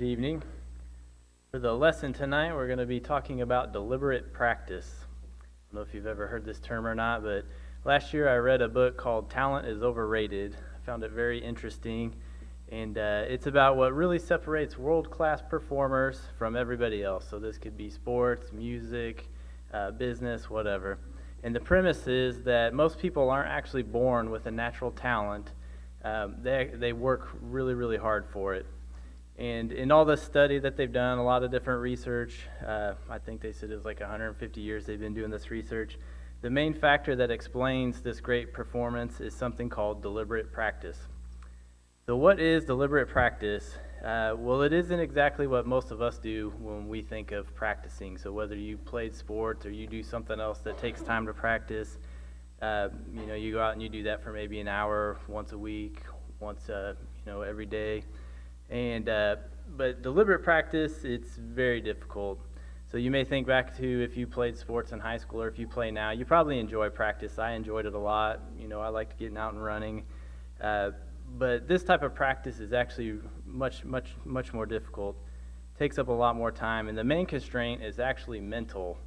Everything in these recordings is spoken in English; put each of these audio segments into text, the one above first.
Good evening. For the lesson tonight, we're going to be talking about deliberate practice. I don't know if you've ever heard this term or not, but last year I read a book called Talent is Overrated. I found it very interesting, and it's about what really separates world-class performers from everybody else. So this could be sports, music, business, whatever. And the premise is that most people aren't actually born with a natural talent. They work really, really hard for it. And in all this study that they've done, a lot of different research, I think they said it was like 150 years they've been doing this research. The main factor that explains this great performance is something called deliberate practice. So what is deliberate practice? Well, it isn't exactly what most of us do when we think of practicing. So whether you played sports or you do something else that takes time to practice, you go out and you do that for maybe an hour once a week, once every day. But deliberate practice, it's very difficult. So you may think back to if you played sports in high school or if you play now, you probably enjoy practice. I enjoyed it a lot. I liked getting out and running. But this type of practice is actually much more difficult. It takes up a lot more time, and the main constraint is actually mental.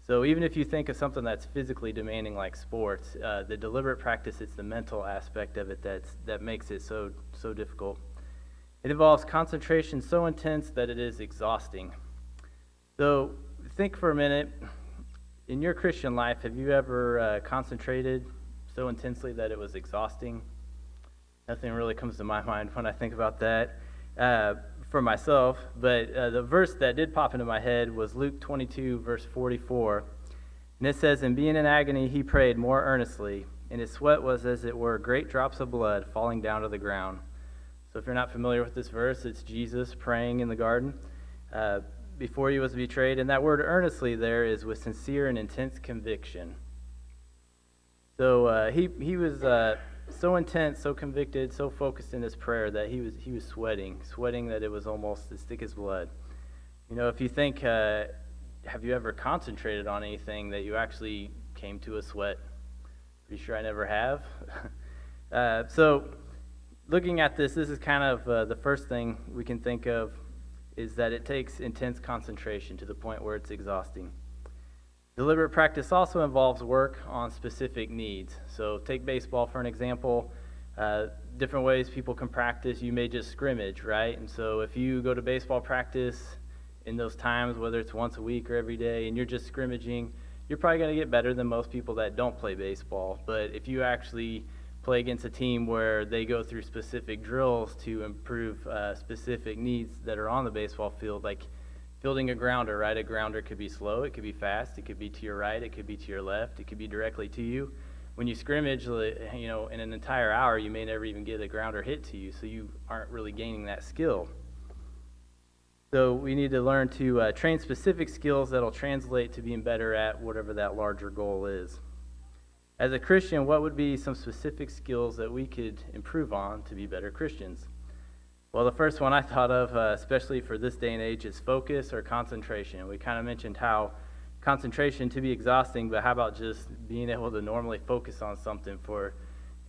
So even if you think of something that's physically demanding like sports, the deliberate practice, it's the mental aspect of it that makes it so difficult. It involves concentration so intense that it is exhausting. So think for a minute, in your Christian life, have you ever concentrated so intensely that it was exhausting? Nothing really comes to my mind when I think about that for myself, but the verse that did pop into my head was Luke 22, verse 44. And it says, "And being in agony, he prayed more earnestly, and his sweat was as it were great drops of blood falling down to the ground." So if you're not familiar with this verse, it's Jesus praying in the garden before he was betrayed. And that word earnestly there is with sincere and intense conviction. So he was so intense, so convicted, so focused in his prayer that he was sweating that it was almost as thick as blood. If you think, have you ever concentrated on anything that you actually came to a sweat? Pretty sure I never have. So looking at this is kind of the first thing we can think of is that it takes intense concentration to the point where it's exhausting. Deliberate practice also involves work on specific needs. So take baseball for an example. Different ways people can practice. You may just scrimmage, right? And so if you go to baseball practice in those times, whether it's once a week or every day, and you're just scrimmaging, you're probably going to get better than most people that don't play baseball. But if you actually play against a team where they go through specific drills to improve specific needs that are on the baseball field, like fielding a grounder, right? A grounder could be slow, it could be fast, it could be to your right, it could be to your left, it could be directly to you. When you scrimmage, in an entire hour, you may never even get a grounder hit to you, so you aren't really gaining that skill. So we need to learn to train specific skills that'll translate to being better at whatever that larger goal is. As a Christian, what would be some specific skills that we could improve on to be better Christians? Well, the first one I thought of, especially for this day and age, is focus or concentration. We kind of mentioned how concentration to be exhausting, but how about just being able to normally focus on something for,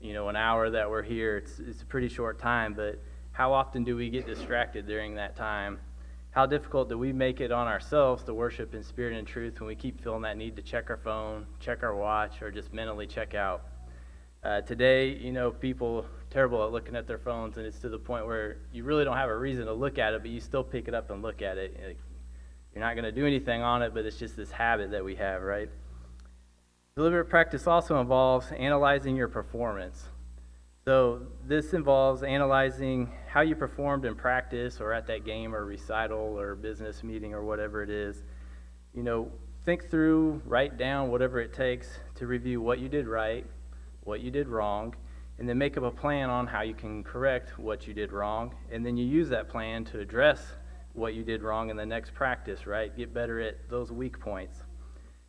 an hour that we're here? It's a pretty short time, but how often do we get distracted during that time? How difficult do we make it on ourselves to worship in spirit and truth when we keep feeling that need to check our phone, check our watch, or just mentally check out? Today, people are terrible at looking at their phones, and it's to the point where you really don't have a reason to look at it, but you still pick it up and look at it. You're not going to do anything on it, but it's just this habit that we have, right? Deliberate practice also involves analyzing your performance. So this involves analyzing how you performed in practice or at that game or recital or business meeting or whatever it is. Think through, write down whatever it takes to review what you did right, what you did wrong, and then make up a plan on how you can correct what you did wrong, and then you use that plan to address what you did wrong in the next practice, right? Get better at those weak points.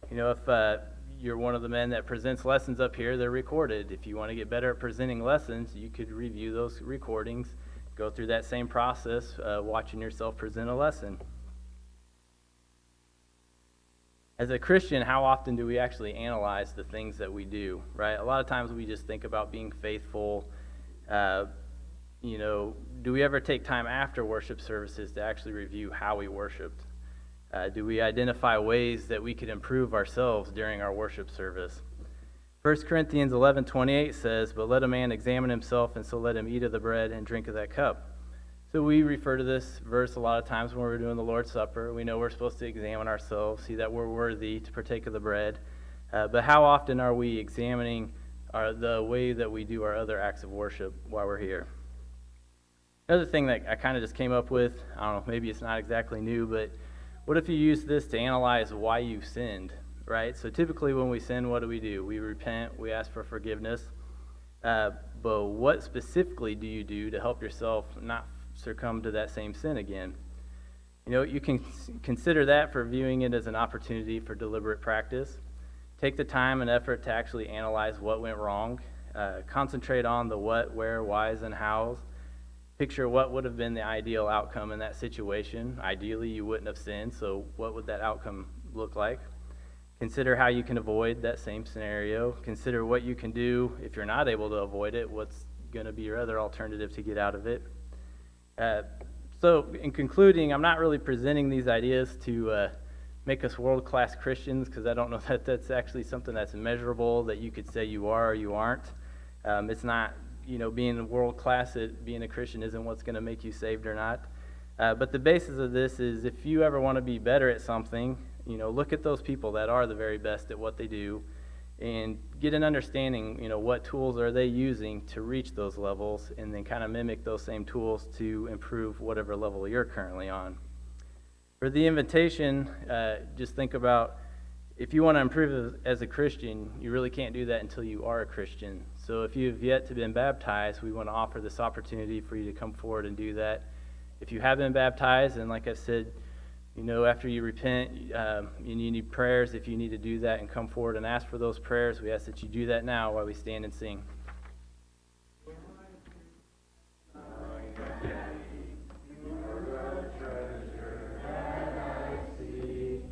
If you're one of the men that presents lessons up here, they're recorded. If you want to get better at presenting lessons, you could review those recordings, go through that same process, watching yourself present a lesson. As a Christian, how often do we actually analyze the things that we do, right? A lot of times we just think about being faithful, do we ever take time after worship services to actually review how we worshiped? Do we identify ways that we could improve ourselves during our worship service? 1 Corinthians 11:28 says, "But let a man examine himself, and so let him eat of the bread and drink of that cup." So we refer to this verse a lot of times when we're doing the Lord's Supper. We know we're supposed to examine ourselves, see that we're worthy to partake of the bread. But how often are we examining the way that we do our other acts of worship while we're here? Another thing that I kind of just came up with, I don't know, maybe it's not exactly new, but what if you use this to analyze why you sinned, right? So typically when we sin, what do? We repent, we ask for forgiveness. But what specifically do you do to help yourself not succumb to that same sin again? You can consider that for viewing it as an opportunity for deliberate practice. Take the time and effort to actually analyze what went wrong. Concentrate on the what, where, whys, and hows. Picture what would have been the ideal outcome in that situation. Ideally, you wouldn't have sinned, so what would that outcome look like? Consider how you can avoid that same scenario. Consider what you can do if you're not able to avoid it. What's going to be your other alternative to get out of it? So in concluding, I'm not really presenting these ideas to make us world-class Christians, because I don't know that that's actually something that's measurable, that you could say you are or you aren't. It's not, being world-class at being a Christian isn't what's going to make you saved or not. But the basis of this is, if you ever want to be better at something, look at those people that are the very best at what they do and get an understanding, what tools are they using to reach those levels, and then kind of mimic those same tools to improve whatever level you're currently on. For the invitation, just think about, if you want to improve as a Christian, you really can't do that until you are a Christian. So if you have yet to been baptized, we want to offer this opportunity for you to come forward and do that. If you have been baptized, and like I said, after you repent, and you need prayers, if you need to do that and come forward and ask for those prayers, we ask that you do that now while we stand and sing.